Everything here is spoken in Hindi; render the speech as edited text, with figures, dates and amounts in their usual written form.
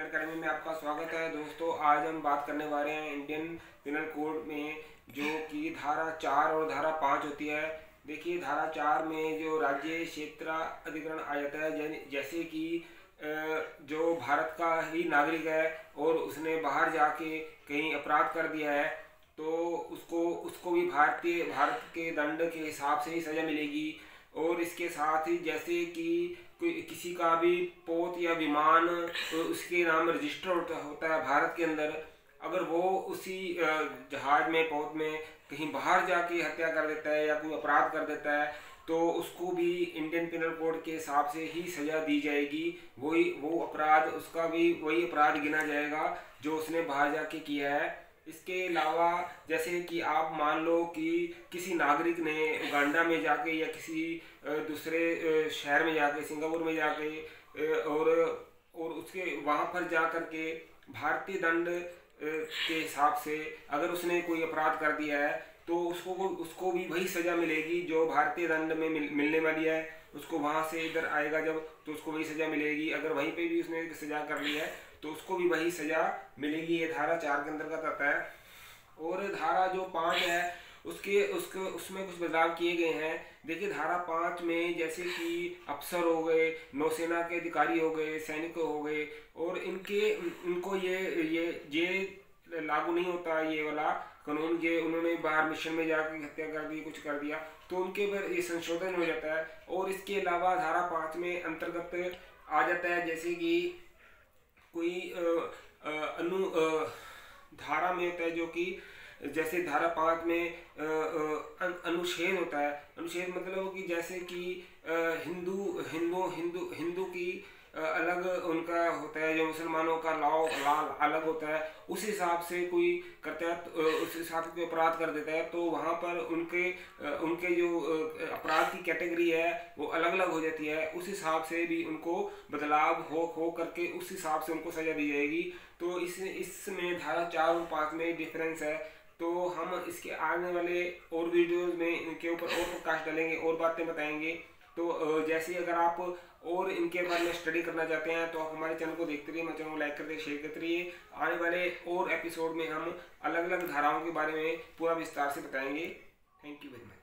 अकेडमी में आपका स्वागत है। दोस्तों, आज हम बात करने वाले हैं इंडियन पिनल कोड में जो कि धारा 4 और धारा 5 होती है। देखिए, धारा 4 में जो राज्य क्षेत्र अधिकरण आ जाता है, जैसे कि जो भारत का ही नागरिक है और उसने बाहर जाके कहीं अपराध कर दिया है तो उसको भी भारत के दंड के हिसाब से ही सज़ा मिलेगी। और इसके साथ ही जैसे कि किसी का भी पोत या विमान उसके नाम रजिस्टर होता है भारत के अंदर, अगर वो उसी जहाज में पोत में कहीं बाहर जाके हत्या कर देता है या कोई अपराध कर देता है तो उसको भी इंडियन पिनल कोड के हिसाब से ही सज़ा दी जाएगी। वो अपराध उसका भी वही अपराध गिना जाएगा जो उसने बाहर जाके किया है। इसके अलावा जैसे कि आप मान लो कि किसी नागरिक ने उगांडा में जाके या किसी दूसरे शहर में जाके, सिंगापुर में जाके और उसके वहाँ पर जा कर के भारतीय दंड के हिसाब से अगर उसने कोई अपराध कर दिया है तो उसको भी वही सज़ा मिलेगी जो भारतीय दंड में मिलने वाली है। उसको वहाँ से इधर आएगा जब तो उसको वही सज़ा मिलेगी। अगर वहीं पे भी उसने सज़ा कर ली है तो उसको भी वही सज़ा मिलेगी। ये धारा 4 के अंतर्गत आता है। और धारा जो 5 है उसमें कुछ बदलाव किए गए हैं। देखिए, धारा 5 में जैसे कि अफसर हो गए, नौसेना के अधिकारी हो गए, सैनिक हो गए और इनको ये लागू नहीं होता ये वाला कानून। ये उन्होंने बाहर मिशन में जाकर हत्या कर दी, कुछ कर दिया तो उनके ऊपर ये संशोधन हो जाता है। और इसके अलावा धारा 5 में अंतर्गत आ जाता है जैसे कि कोई धारा में होता है जो कि जैसे धारा 5 में अनुच्छेद होता है। अनुच्छेद मतलब कि जैसे कि हिंदू की अलग उनका होता है, जो मुसलमानों का लॉ अलग होता है। उस हिसाब से कोई करता है उस हिसाब से कोई अपराध कर देता है तो वहाँ पर उनके जो अपराध की कैटेगरी है वो अलग अलग हो जाती है। उस हिसाब से भी उनको बदलाव हो करके उस हिसाब से उनको सज़ा दी जाएगी। तो इसमें धारा 4 और 5 में डिफरेंस है। तो हम इसके आने वाले और वीडियोस में इनके ऊपर और प्रकाश डालेंगे और बातें बताएंगे। तो जैसे अगर आप और इनके बारे में स्टडी करना चाहते हैं तो आप हमारे चैनल को देखते रहिए, हमारे चैनल को लाइक करते शेयर करते रहिए। आने वाले और एपिसोड में हम अलग अलग धाराओं के बारे में पूरा विस्तार से बताएंगे। Thank you very much.